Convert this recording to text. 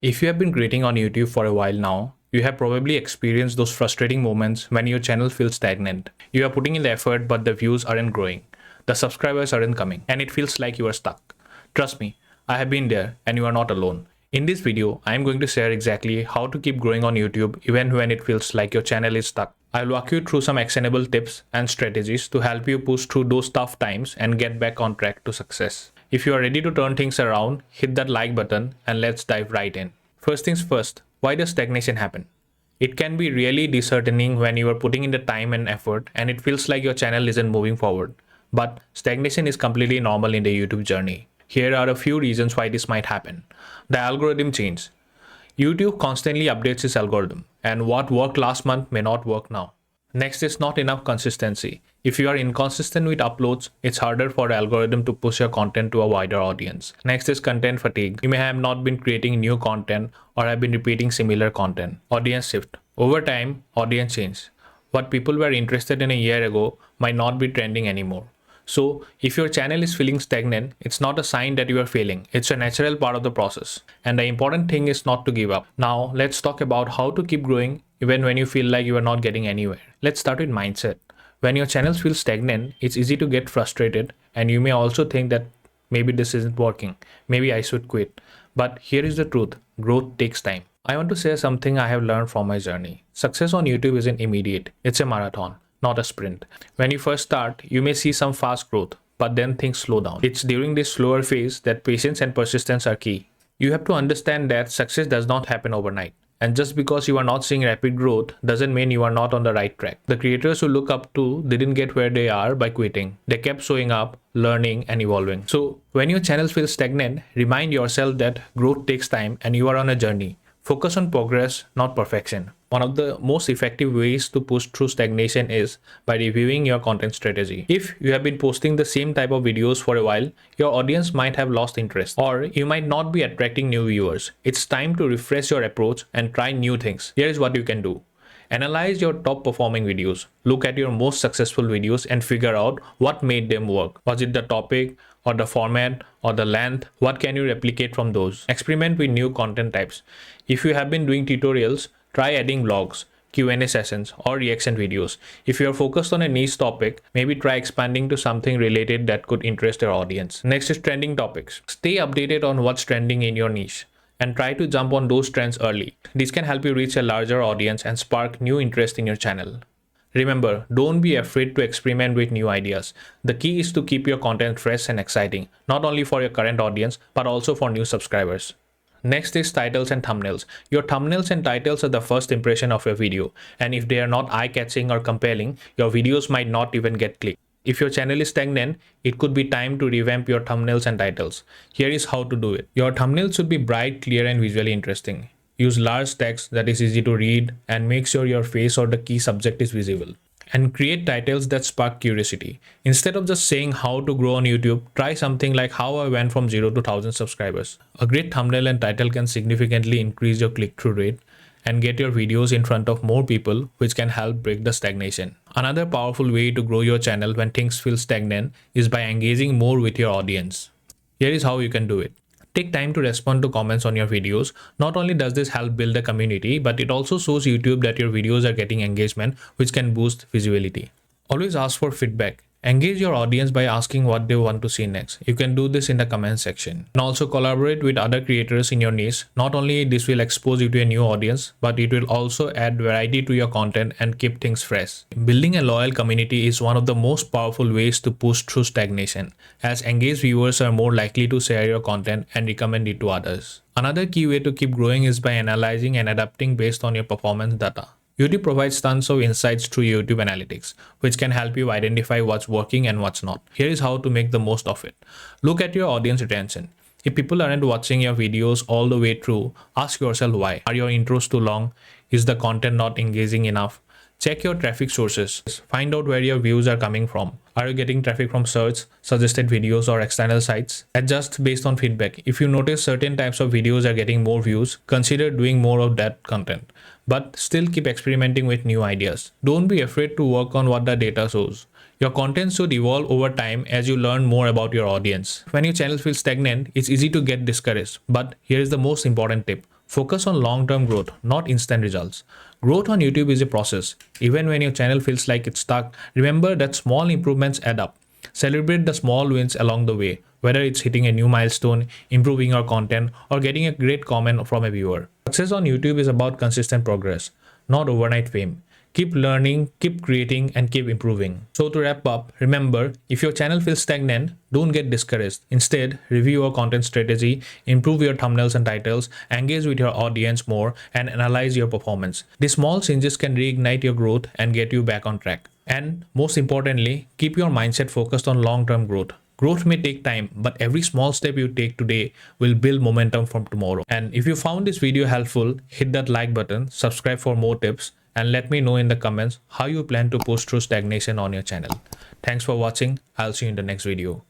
If you have been creating on YouTube for a while now, you have probably experienced those frustrating moments when your channel feels stagnant. You are putting in the effort, but the views aren't growing. The subscribers aren't coming, and it feels like you are stuck. Trust me, I have been there, and you are not alone. In this video, I am going to share exactly how to keep growing on YouTube even when it feels like your channel is stuck. I'll walk you through some actionable tips and strategies to help you push through those tough times and get back on track to success. If you are ready to turn things around, hit that like button and let's dive right in. First things first, why does stagnation happen? It can be really disheartening when you are putting in the time and effort and it feels like your channel isn't moving forward. But stagnation is completely normal in the YouTube journey. Here are a few reasons why this might happen. The algorithm change. YouTube constantly updates its algorithm, and what worked last month may not work now. Next is not enough consistency. If you are inconsistent with uploads, it's harder for the algorithm to push your content to a wider audience. Next is content fatigue. You may have not been creating new content or have been repeating similar content. Audience shift. Over time, audience change. What people were interested in a year ago might not be trending anymore. So, if your channel is feeling stagnant, it's not a sign that you are failing. It's a natural part of the process. And the important thing is not to give up. Now, let's talk about how to keep growing even when you feel like you are not getting anywhere. Let's start with mindset. When your channels feel stagnant, it's easy to get frustrated, and you may also think that maybe this isn't working. Maybe I should quit. But here is the truth. Growth takes time. I want to share something I have learned from my journey. Success on YouTube isn't immediate. It's a marathon, not a sprint. When you first start, you may see some fast growth, but then things slow down. It's during this slower phase that patience and persistence are key. You have to understand that success does not happen overnight. And just because you are not seeing rapid growth doesn't mean you are not on the right track. The creators who look up to didn't get where they are by quitting. They kept showing up, learning, and evolving. So when your channel feels stagnant, remind yourself that growth takes time and you are on a journey. Focus on progress, not perfection. One of the most effective ways to push through stagnation is by reviewing your content strategy. If you have been posting the same type of videos for a while, your audience might have lost interest, or you might not be attracting new viewers. It's time to refresh your approach and try new things. Here is what you can do. Analyze your top performing videos. Look at your most successful videos and figure out what made them work. Was it the topic or the format or the length? What can you replicate from those? Experiment with new content types. If you have been doing tutorials, try adding vlogs, Q&A sessions, or reaction videos. If you are focused on a niche topic, maybe try expanding to something related that could interest your audience. Next is trending topics. Stay updated on what's trending in your niche and try to jump on those trends early. This can help you reach a larger audience and spark new interest in your channel. Remember, don't be afraid to experiment with new ideas. The key is to keep your content fresh and exciting, not only for your current audience, but also for new subscribers. Next is titles and thumbnails. Your thumbnails and titles are the first impression of your video, and if they are not eye-catching or compelling, your videos might not even get clicked. If your channel is stagnant, it could be time to revamp your thumbnails and titles. Here is how to do it. Your thumbnails should be bright, clear, and visually interesting. Use large text that is easy to read and make sure your face or the key subject is visible. And create titles that spark curiosity. Instead of just saying how to grow on YouTube, try something like how I went from 0 to 1000 subscribers. A great thumbnail and title can significantly increase your click-through rate and get your videos in front of more people, which can help break the stagnation. Another powerful way to grow your channel when things feel stagnant is by engaging more with your audience. Here is how you can do it. Take time to respond to comments on your videos. Not only does this help build a community, but it also shows YouTube that your videos are getting engagement, which can boost visibility. Always ask for feedback. Engage your audience by asking what they want to see next. You can do this in the comment section. And also collaborate with other creators in your niche. Not only this will expose you to a new audience, but it will also add variety to your content and keep things fresh. Building a loyal community is one of the most powerful ways to push through stagnation, as engaged viewers are more likely to share your content and recommend it to others. Another key way to keep growing is by analyzing and adapting based on your performance data. YouTube provides tons of insights through YouTube Analytics, which can help you identify what's working and what's not. Here is how to make the most of it. Look at your audience retention. If people aren't watching your videos all the way through, ask yourself why. Are your intros too long? Is the content not engaging enough? Check your traffic sources. Find out where your views are coming from. Are you getting traffic from search, suggested videos, or external sites? Adjust based on feedback. If you notice certain types of videos are getting more views, consider doing more of that content. But still keep experimenting with new ideas. Don't be afraid to work on what the data shows. Your content should evolve over time as you learn more about your audience. When your channel feels stagnant, it's easy to get discouraged. But here is the most important tip. Focus on long-term growth, not instant results. Growth on YouTube is a process. Even when your channel feels like it's stuck, remember that small improvements add up. Celebrate the small wins along the way, whether it's hitting a new milestone, improving your content, or getting a great comment from a viewer. Success on YouTube is about consistent progress, not overnight fame. Keep learning, keep creating, and keep improving. So, to wrap up, remember if your channel feels stagnant, don't get discouraged. Instead, review your content strategy, improve your thumbnails and titles, engage with your audience more, and analyze your performance. These small changes can reignite your growth and get you back on track. And most importantly, keep your mindset focused on long term growth. Growth may take time, but every small step you take today will build momentum from tomorrow. And if you found this video helpful, hit that like button, subscribe for more tips, and let me know in the comments how you plan to push through stagnation on your channel. Thanks for watching. I'll see you in the next video.